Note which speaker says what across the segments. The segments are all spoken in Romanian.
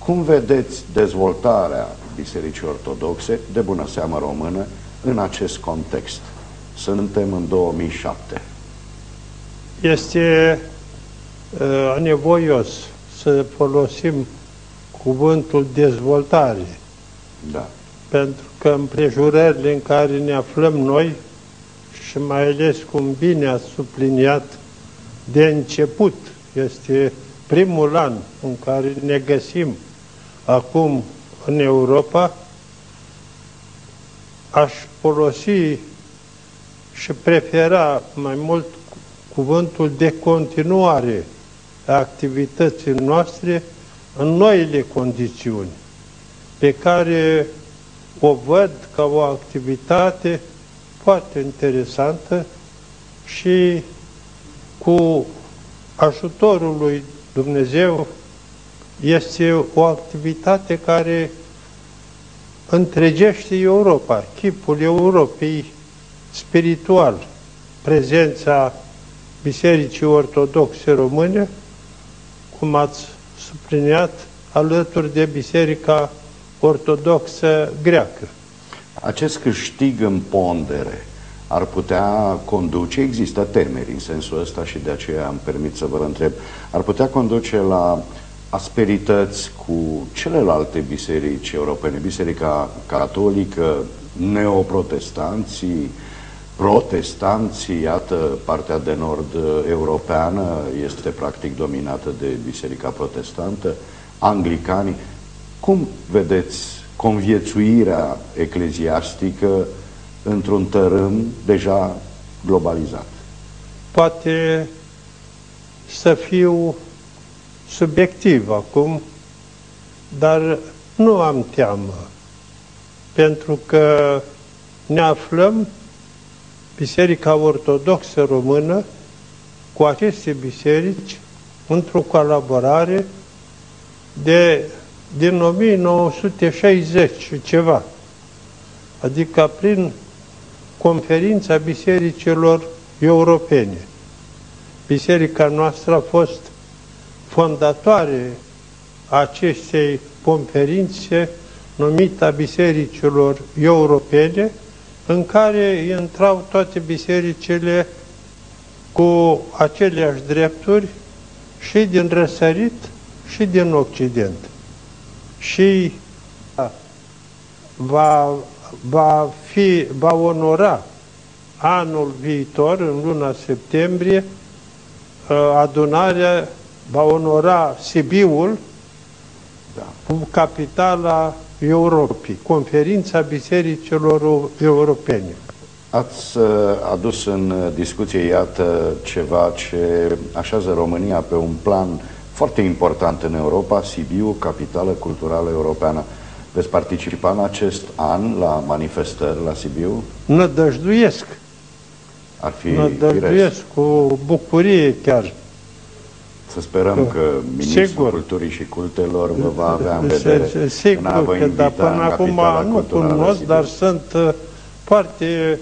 Speaker 1: Cum vedeți dezvoltarea Bisericii Ortodoxe, de bună seamă română, în acest context? Suntem în 2007.
Speaker 2: Este anevoios să folosim cuvântul dezvoltare.
Speaker 1: Da.
Speaker 2: Pentru că împrejurările în care ne aflăm noi, și mai ales cum bine ați subliniat, de început, este primul an în care ne găsim acum în Europa, aș folosi și prefera mai mult cuvântul de continuare a activității noastre în noile condiții, pe care o văd ca o activitate foarte interesantă și cu ajutorul lui Dumnezeu este o activitate care întregește Europa, chipul Europei spiritual, prezența Bisericii Ortodoxe Române, cum ați subliniat, alături de Biserica Ortodoxă Greacă.
Speaker 1: Acest câștig în pondere ar putea conduce, există temeri în sensul ăsta și de aceea îmi permit să vă întreb, ar putea conduce la asperități cu celelalte biserici europene, Biserica Catolică, neoprotestanții, protestanții, iată, partea de nord europeană este practic dominată de Biserica Protestantă, anglicanii. Cum vedeți conviețuirea ecleziastică într-un tărâm deja globalizat?
Speaker 2: Poate să fiu subiectiv acum, dar nu am teamă, pentru că ne aflăm, Biserica Ortodoxă Română, cu aceste biserici, într-o colaborare din 1960 și ceva, adică prin Conferința Bisericilor Europene. Biserica noastră a fost fondatoare a acestei conferințe numită Bisericilor Europene, în care intrau toate bisericile cu aceleași drepturi și din răsărit și din Occident. Și va onora anul viitor, în luna septembrie, adunarea va onora Sibiul, cu capitala Europei, Conferința Bisericilor Europene.
Speaker 1: Ați adus în discuție, iată, ceva ce așează România pe un plan foarte important în Europa, Sibiu, capitală culturală europeană. Veți participa în acest an la manifestări la Sibiu?
Speaker 2: Nădăjduiesc.
Speaker 1: Ar fi
Speaker 2: Nădăjduiesc cu bucurie chiar.
Speaker 1: Să sperăm că Ministrul Culturii și Cultelor vă va avea în vedere.
Speaker 2: Sigur că da, până acum nu cunosc, dar sunt foarte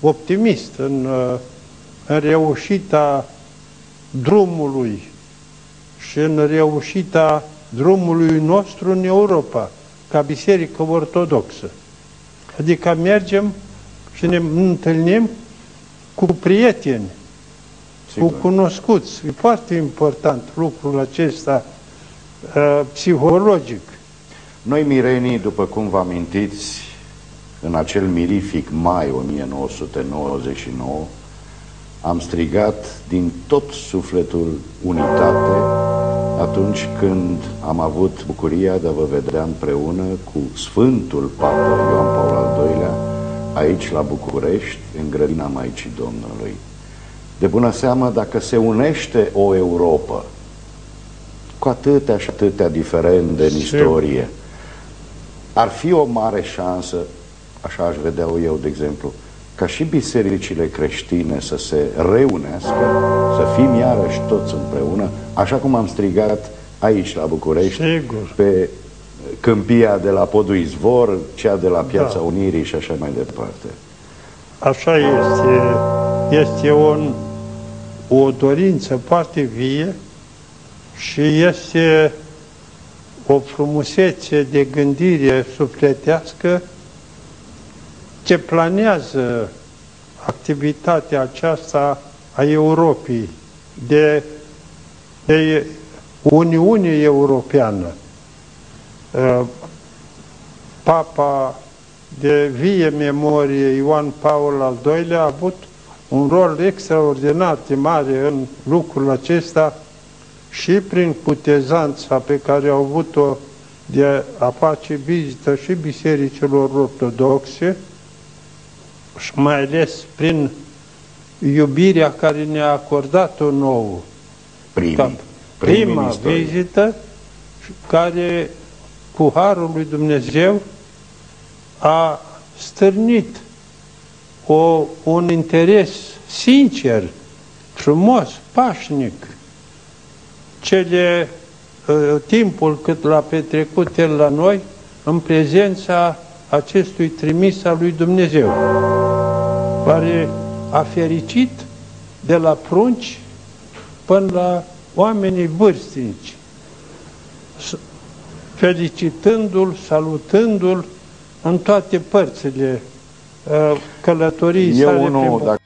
Speaker 2: optimist în reușita drumului și în reușita drumului nostru în Europa, ca Biserică Ortodoxă. Adică mergem și ne întâlnim cu prieteni, cu cunoscuți. E foarte important lucrul acesta psihologic.
Speaker 1: Noi mirenii, după cum vă amintiți, în acel mirific mai 1999, am strigat din tot sufletul unitate atunci când am avut bucuria de a vă vedea împreună cu Sfântul Papa Ioan Paul al II-lea aici la București, în grădina Maicii Domnului. De bună seamă, dacă se unește o Europa cu atâtea și atâtea diferende în istorie, ar fi o mare șansă, așa aș vedea eu, de exemplu, ca și bisericile creștine să se reunească, să fim iarăși toți împreună, așa cum am strigat aici la București, pe câmpia de la Podul Izvor, cea de la Piața Unirii și așa mai departe.
Speaker 2: Așa este. Este o dorință foarte vie și este o frumusețe de gândire sufletească ce planează activitatea aceasta a Europei, de Uniune Europeană. Papa de vie memorie Ioan Paul al II-lea a avut un rol extraordinar de mare în lucrul acesta și prin cutezanța pe care au avut-o de a face vizită și bisericilor ortodoxe și mai ales prin iubirea care ne-a acordat-o nouă. Prima vizită care, cu harul lui Dumnezeu, a stârnit un interes sincer, frumos, pașnic. Timpul cât l-a petrecut el la noi, în prezența acestui trimis al lui Dumnezeu, care a fericit de la prunci până la oamenii vârstnici, felicitându-l, salutându-l în toate părțile călătoriei sale.